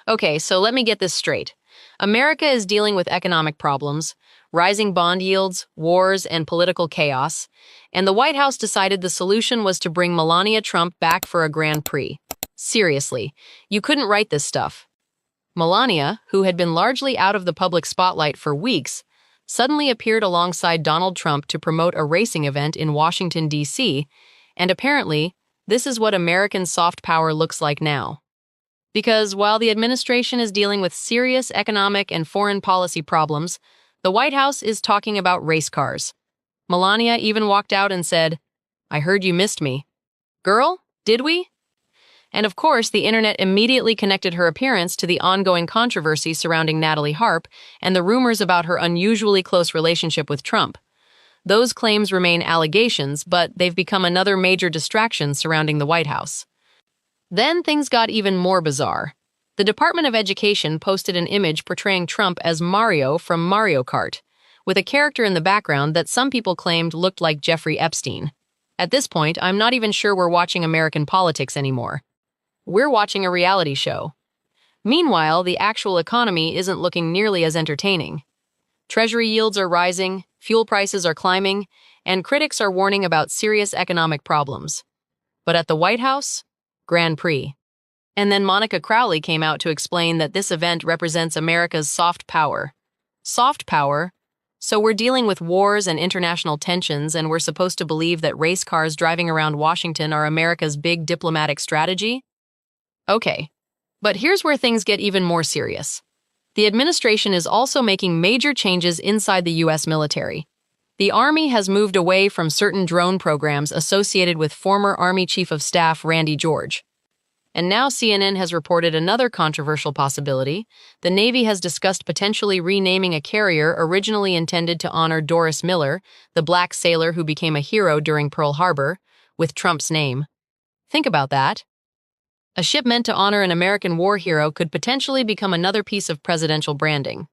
Okay, so let me get this straight. America is dealing with economic problems, rising bond yields, wars, and political chaos, and the White House decided the solution was to bring Melania Trump back for a Grand Prix. Seriously, you couldn't write this stuff. Melania, who had been largely out of the public spotlight for weeks, suddenly appeared alongside Donald Trump to promote a racing event in Washington, D.C., and apparently, this is what American soft power looks like now. Because while the administration is dealing with serious economic and foreign policy problems, the White House is talking about race cars. Melania even walked out and said, "I heard you missed me." Girl, did we? And of course, the internet immediately connected her appearance to the ongoing controversy surrounding Natalie Harp and the rumors about her unusually close relationship with Trump. Those claims remain allegations, but they've become another major distraction surrounding the White House. Then things got even more bizarre. The Department of Education posted an image portraying Trump as Mario from Mario Kart, with a character in the background that some people claimed looked like Jeffrey Epstein. At this point, I'm not even sure we're watching American politics anymore. We're watching a reality show. Meanwhile, the actual economy isn't looking nearly as entertaining. Treasury yields are rising, fuel prices are climbing, and critics are warning about serious economic problems. But at the White House, Grand Prix. And then Monica Crowley came out to explain that this event represents America's soft power. Soft power? So we're dealing with wars and international tensions, and we're supposed to believe that race cars driving around Washington are America's big diplomatic strategy? Okay, but here's where things get even more serious. The administration is also making major changes inside the U.S. military. The Army has moved away from certain drone programs associated with former Army Chief of Staff Randy George. And now CNN has reported another controversial possibility. The Navy has discussed potentially renaming a carrier originally intended to honor Doris Miller, the black sailor who became a hero during Pearl Harbor, with Trump's name. Think about that. A ship meant to honor an American war hero could potentially become another piece of presidential branding.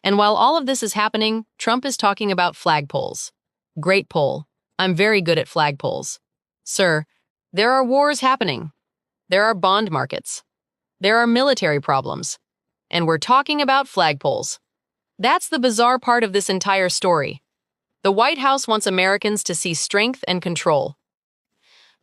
And while all of this is happening, Trump is talking about flagpoles. Great poll. I'm very good at flagpoles. Sir, there are wars happening. There are bond markets. There are military problems. And we're talking about flagpoles. That's the bizarre part of this entire story. The White House wants Americans to see strength and control.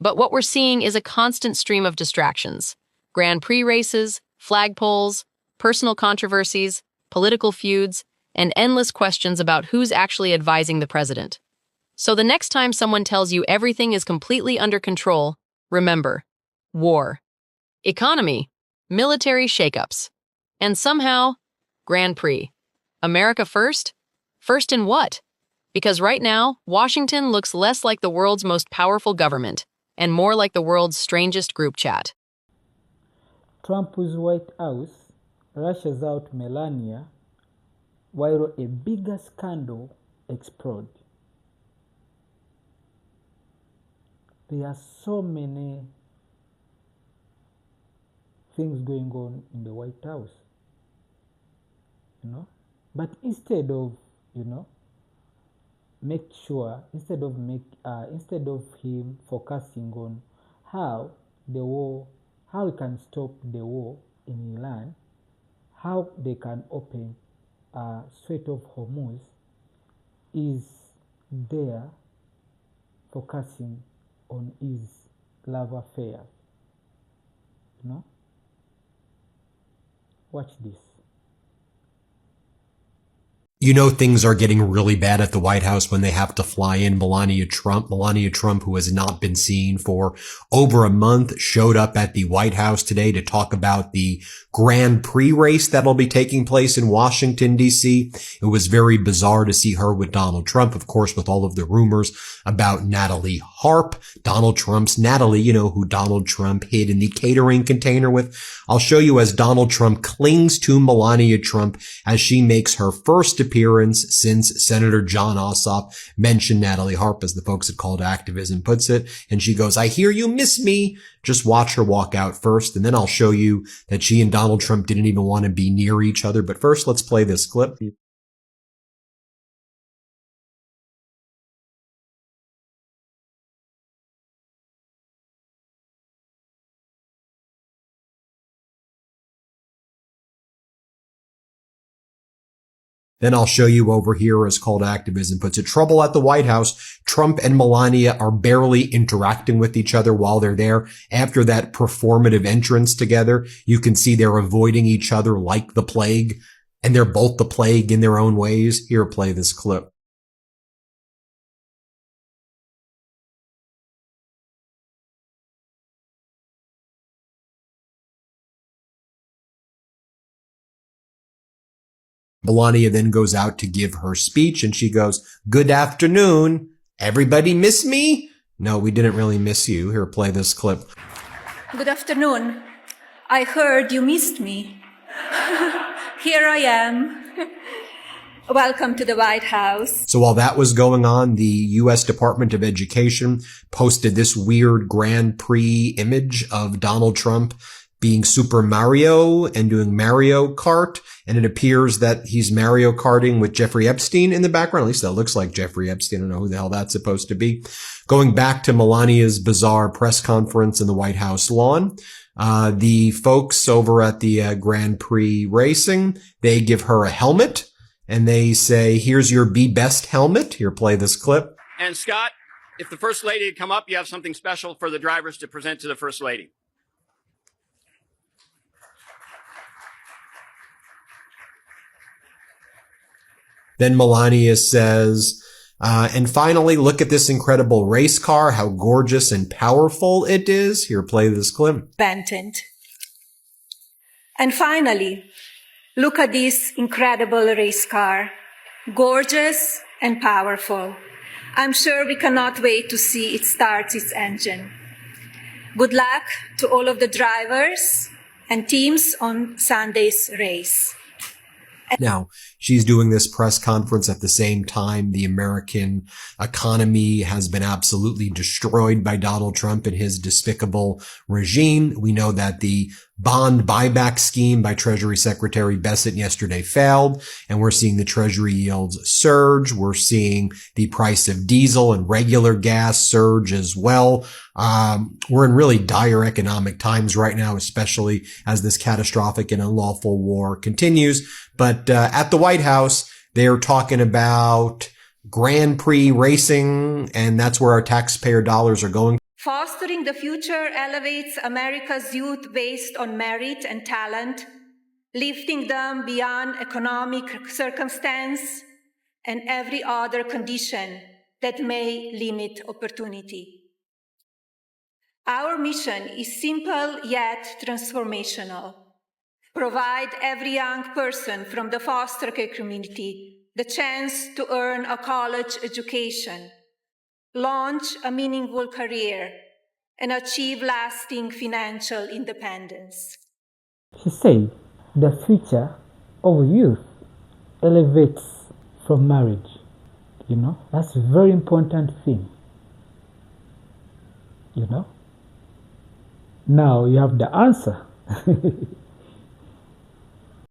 But what we're seeing is a constant stream of distractions. Grand Prix races, flagpoles, personal controversies, political feuds, and endless questions about who's actually advising the president. So the next time someone tells you everything is completely under control, remember, war, economy, military shakeups, and somehow, Grand Prix. America first? First in what? Because right now, Washington looks less like the world's most powerful government and more like the world's strangest group chat. Trump's White House rushes out Melania while a bigger scandal explodes. There are so many things going on in the White House, but instead of, instead of him focusing on how how he can stop the war in Iran, how they can open Strait of Hormuz, is there focusing on his love affair. Watch this. You know things are getting really bad at the White House when they have to fly in Melania Trump. Melania Trump, who has not been seen for over a month, showed up at the White House today to talk about the Grand Prix race that'll be taking place in Washington, D.C. It was very bizarre to see her with Donald Trump, of course, with all of the rumors about Natalie Harp, Donald Trump's Natalie, who Donald Trump hid in the catering container with. I'll show you as Donald Trump clings to Melania Trump as she makes her first appearance since Senator John Ossoff mentioned Natalie Harp, as the folks at Call to Activism puts it. And she goes, "I hear you miss me." Just watch her walk out first, and then I'll show you that she and Donald Trump didn't even want to be near each other. But first, let's play this clip. Then I'll show you over here, as Called Activism puts it, trouble at the White House. Trump and Melania are barely interacting with each other while they're there. After that performative entrance together, you can see they're avoiding each other like the plague, and they're both the plague in their own ways. Here, play this clip. Melania then goes out to give her speech, and she goes, "Good afternoon. Everybody miss me?" No, we didn't really miss you. Here, play this clip. Good afternoon. I heard you missed me. Here I am. Welcome to the White House. So while that was going on, the U.S. Department of Education posted this weird Grand Prix image of Donald Trump being Super Mario and doing Mario Kart. And it appears that he's Mario Karting with Jeffrey Epstein in the background. At least that looks like Jeffrey Epstein. I don't know who the hell that's supposed to be. Going back to Melania's bizarre press conference in the White House lawn, the folks over at the Grand Prix racing, they give her a helmet and they say, "Here's your Be Best helmet." Here, play this clip. And Scott, if the First Lady had come up, you have something special for the drivers to present to the First Lady. Then Melania says, and finally, look at this incredible race car, how gorgeous and powerful it is. Here, play this clip. Repentant. And finally, look at this incredible race car, gorgeous and powerful. I'm sure we cannot wait to see it start its engine. Good luck to all of the drivers and teams on Sunday's race. Now, she's doing this press conference at the same time the American economy has been absolutely destroyed by Donald Trump and his despicable regime. We know that the bond buyback scheme by Treasury Secretary Bessent yesterday failed, and we're seeing the Treasury yields surge. We're seeing the price of diesel and regular gas surge as well. We're in really dire economic times right now, especially as this catastrophic and unlawful war continues. But at the White House, they're talking about Grand Prix racing, and that's where our taxpayer dollars are going. Fostering the future elevates America's youth based on merit and talent, lifting them beyond economic circumstance and every other condition that may limit opportunity. Our mission is simple yet transformational. Provide every young person from the foster care community the chance to earn a college education, launch a meaningful career, and achieve lasting financial independence. She said the future of youth elevates from marriage. That's a very important thing. Now you have the answer.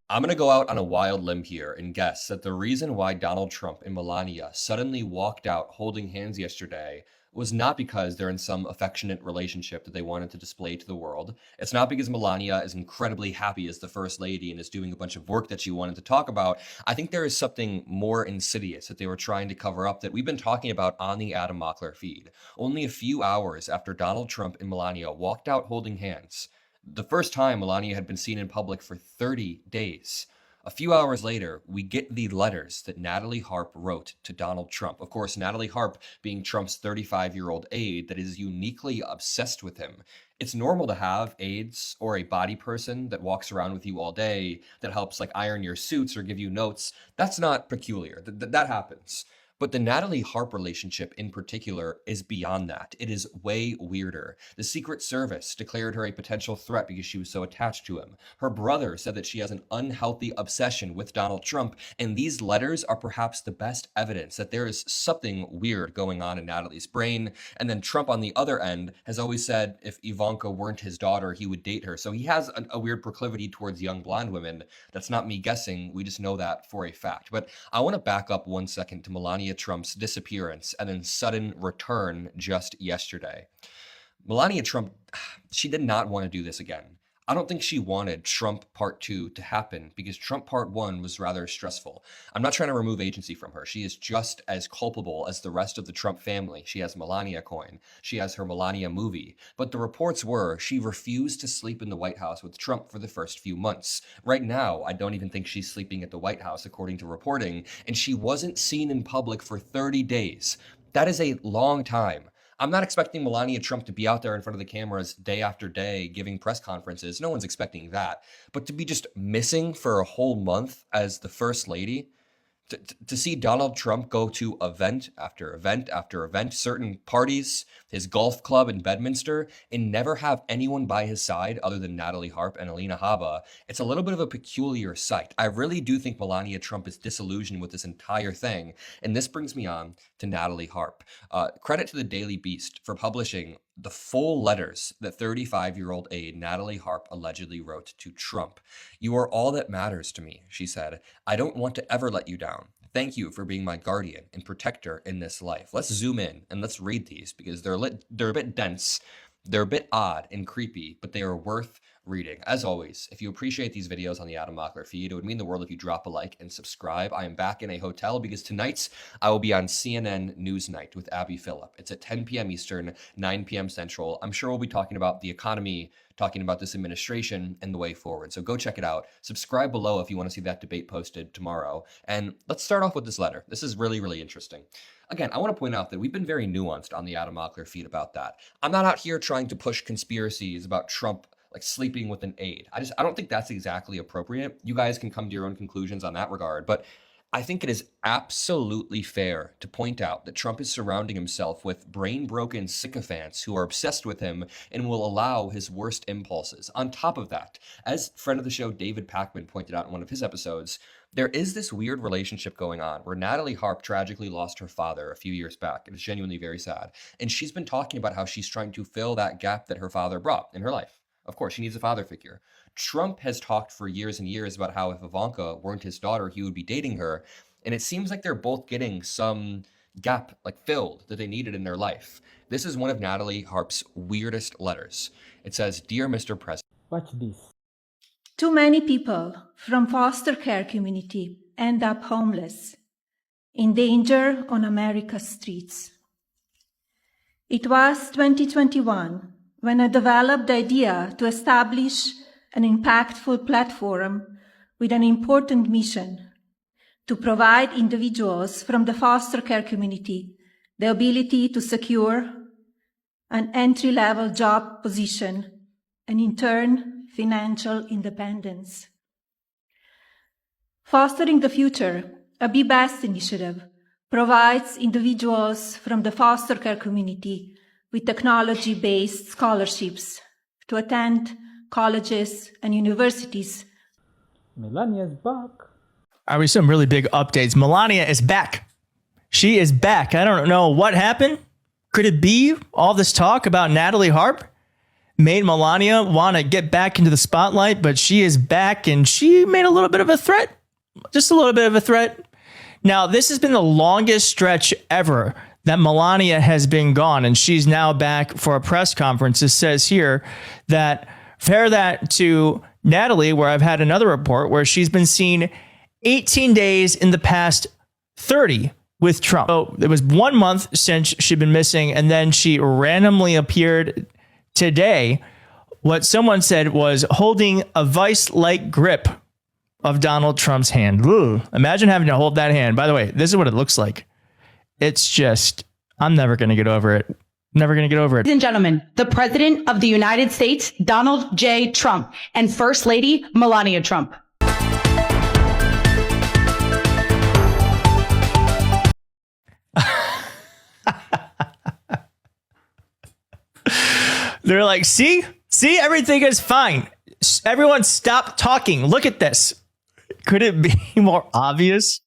I'm going to go out on a wild limb here and guess that the reason why Donald Trump and Melania suddenly walked out holding hands yesterday was not because they're in some affectionate relationship that they wanted to display to the world. It's not because Melania is incredibly happy as the First Lady and is doing a bunch of work that she wanted to talk about. I think there is something more insidious that they were trying to cover up that we've been talking about on the Adam Mockler feed. Only a few hours after Donald Trump and Melania walked out holding hands, the first time Melania had been seen in public for 30 days. A few hours later, we get the letters that Natalie Harp wrote to Donald Trump. Of course, Natalie Harp being Trump's 35-year-old aide that is uniquely obsessed with him. It's normal to have aides or a body person that walks around with you all day that helps like iron your suits or give you notes. That's not peculiar. That happens. But the Natalie Harp relationship in particular is beyond that. It is way weirder. The Secret Service declared her a potential threat because she was so attached to him. Her brother said that she has an unhealthy obsession with Donald Trump, and these letters are perhaps the best evidence that there is something weird going on in Natalie's brain. And then Trump on the other end has always said if Ivanka weren't his daughter, he would date her. So he has a weird proclivity towards young blonde women. That's not me guessing. We just know that for a fact. But I want to back up 1 second to Melania Trump's disappearance and then sudden return just yesterday. Melania Trump, she did not want to do this again. I don't think she wanted Trump Part 2 to happen because Trump Part 1 was rather stressful. I'm not trying to remove agency from her. She is just as culpable as the rest of the Trump family. She has Melania coin. She has her Melania movie. But the reports were she refused to sleep in the White House with Trump for the first few months. Right now, I don't even think she's sleeping at the White House, according to reporting, and she wasn't seen in public for 30 days. That is a long time. I'm not expecting Melania Trump to be out there in front of the cameras day after day giving press conferences. No one's expecting that. But to be just missing for a whole month as the first lady, to see Donald Trump go to event after event after event, certain parties, his golf club in Bedminster, and never have anyone by his side other than Natalie Harp and Alina Habba, it's a little bit of a peculiar sight. I really do think Melania Trump is disillusioned with this entire thing. And this brings me on to Natalie Harp. Credit to the Daily Beast for publishing the full letters that 35-year-old aide Natalie Harp allegedly wrote to Trump. "You are all that matters to me," she said. "I don't want to ever let you down. Thank you for being my guardian and protector in this life." Let's zoom in and let's read these because they're a bit dense, they're a bit odd and creepy, but they are worth reading. As always, if you appreciate these videos on the Adam Mockler feed, it would mean the world if you drop a like and subscribe. I am back in a hotel because tonight I will be on CNN Newsnight with Abby Phillip. It's at 10 p.m. Eastern, 9 p.m. Central. I'm sure we'll be talking about the economy, talking about this administration and the way forward. So go check it out. Subscribe below if you want to see that debate posted tomorrow. And let's start off with this letter. This is really, really interesting. Again, I want to point out that we've been very nuanced on the Adam Mockler feed about that. I'm not out here trying to push conspiracies about Trump like sleeping with an aide. I don't think that's exactly appropriate. You guys can come to your own conclusions on that regard, but I think it is absolutely fair to point out that Trump is surrounding himself with brain-broken sycophants who are obsessed with him and will allow his worst impulses. On top of that, as friend of the show David Pakman pointed out in one of his episodes, there is this weird relationship going on where Natalie Harp tragically lost her father a few years back. It was genuinely very sad. And she's been talking about how she's trying to fill that gap that her father brought in her life. Of course, she needs a father figure. Trump has talked for years and years about how if Ivanka weren't his daughter, he would be dating her. And it seems like they're both getting some gap filled that they needed in their life. This is one of Natalie Harp's weirdest letters. It says, "Dear Mr. President." Watch this. Too many people from foster care community end up homeless, in danger on America's streets. It was 2021 when I developed the idea to establish an impactful platform with an important mission to provide individuals from the foster care community the ability to secure an entry-level job position and, in turn, financial independence. Fostering the Future, a Be Best initiative, provides individuals from the foster care community with technology-based scholarships to attend colleges and universities. Melania's back. Are we some really big updates? Melania is back. She is back. I don't know what happened. Could it be all this talk about Natalie Harp made Melania want to get back into the spotlight, but she is back and she made a little bit of a threat. Just a little bit of a threat. Now, this has been the longest stretch ever that Melania has been gone, and she's now back for a press conference. It says here that, compare that to Natalie, where I've had another report where she's been seen 18 days in the past 30 with Trump. So it was 1 month since she'd been missing, and then she randomly appeared today. What someone said was holding a vice-like grip of Donald Trump's hand. Ooh, imagine having to hold that hand. By the way, this is what it looks like. It's just, I'm never going to get over it. Never going to get over it. Ladies and gentlemen, the President of the United States, Donald J. Trump, and First Lady Melania Trump. They're like, see, everything is fine. Everyone stop talking. Look at this. Could it be more obvious?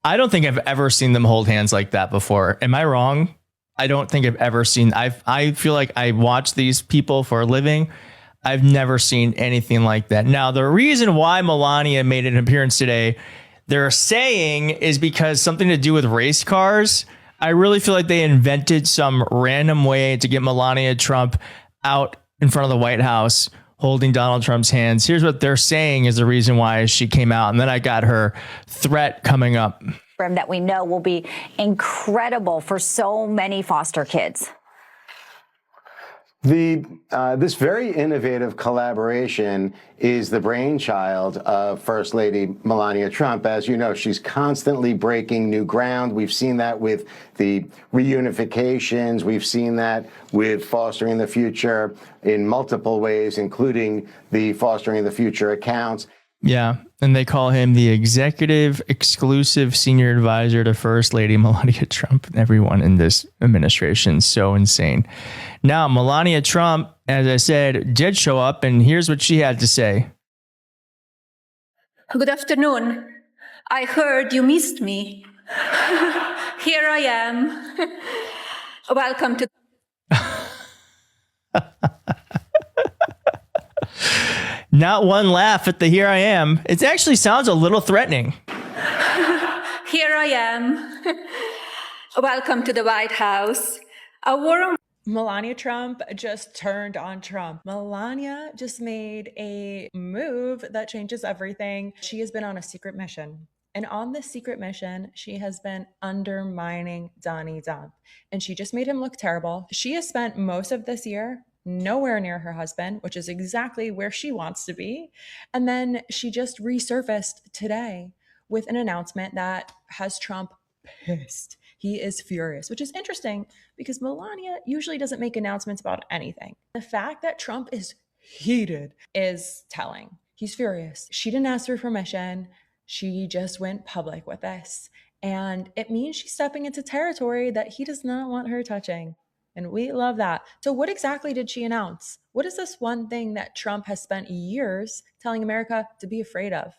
I don't think I've ever seen them hold hands like that before. Am I wrong? I don't think I've ever seen. I feel like I watch these people for a living. I've never seen anything like that. Now, the reason why Melania made an appearance today, they're saying, is because something to do with race cars. I really feel like they invented some random way to get Melania Trump out in front of the White House holding Donald Trump's hands. Here's what they're saying is the reason why she came out. And then I got her threat coming up. That we know will be incredible for so many foster kids. This very innovative collaboration is the brainchild of First Lady Melania Trump. As you know, she's constantly breaking new ground. We've seen that with the reunifications. We've seen that with Fostering the Future in multiple ways, including the Fostering the Future accounts. Yeah. And they call him the executive exclusive senior advisor to First Lady Melania Trump. Everyone in this administration. So insane. Now, Melania Trump, as I said, did show up, and here's what she had to say. Good afternoon. I heard you missed me. Here I am. Welcome to... Not one laugh at the here I am. It actually sounds a little threatening. Here I am. Welcome to the White House. A warm... Melania Trump just turned on Trump. Melania just made a move that changes everything. She has been on a secret mission. And on this secret mission, she has been undermining Donnie Trump. And she just made him look terrible. She has spent most of this year nowhere near her husband, which is exactly where she wants to be. And then she just resurfaced today with an announcement that has Trump pissed. He is furious, which is interesting because Melania usually doesn't make announcements about anything. The fact that Trump is heated is telling. He's furious. She didn't ask for permission. She just went public with this. And it means she's stepping into territory that he does not want her touching. And we love that. So what exactly did she announce? What is this one thing that Trump has spent years telling America to be afraid of?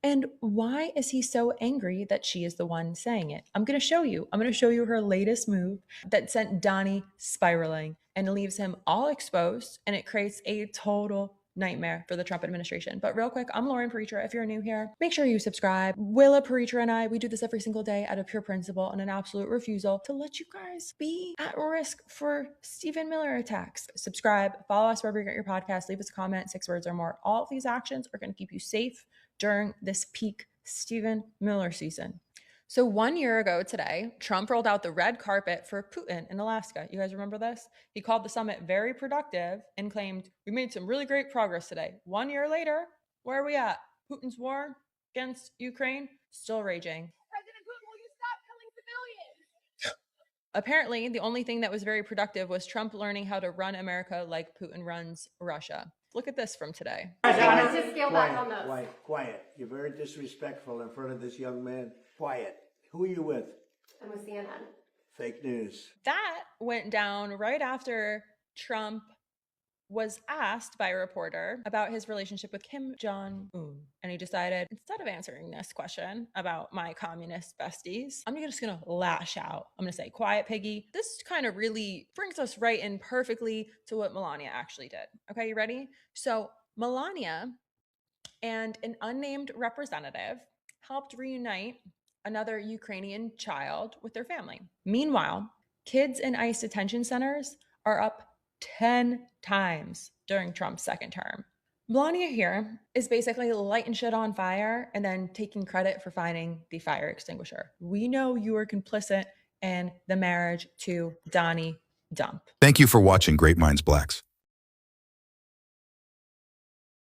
And why is he so angry that she is the one saying it? I'm going to show you. I'm going to show you her latest move that sent Donnie spiraling and leaves him all exposed, and it creates a total nightmare for the Trump administration. But real quick, I'm Lauren Paritra. If you're new here, make sure you subscribe. Willa Paritra and I, we do this every single day out of pure principle and an absolute refusal to let you guys be at risk for Stephen Miller attacks. Subscribe, follow us wherever you get your podcast, leave us a comment, 6 words or more. All of these actions are going to keep you safe during this peak Stephen Miller season. So 1 year ago today, Trump rolled out the red carpet for Putin in Alaska. You guys remember this? He called the summit very productive and claimed, we made some really great progress today. 1 year later, where are we at? Putin's war against Ukraine still raging. President Putin, will you stop killing civilians? Apparently, the only thing that was very productive was Trump learning how to run America like Putin runs Russia. Look at this from today. Quiet. You're very disrespectful in front of this young man. Quiet. Who are you with? I'm with CNN. Fake news. That went down right after Trump was asked by a reporter about his relationship with Kim Jong-un. And he decided, instead of answering this question about my communist besties, I'm just going to lash out. I'm going to say, quiet, piggy. This kind of really brings us right in perfectly to what Melania actually did. Okay, you ready? So Melania and an unnamed representative helped reunite another Ukrainian child with their family. Meanwhile, kids in ICE detention centers are up 10 times during Trump's second term. Melania here is basically lighting shit on fire and then taking credit for finding the fire extinguisher. We know you are complicit in the marriage to Donnie Trump. Thank you for watching Great Minds Blacks.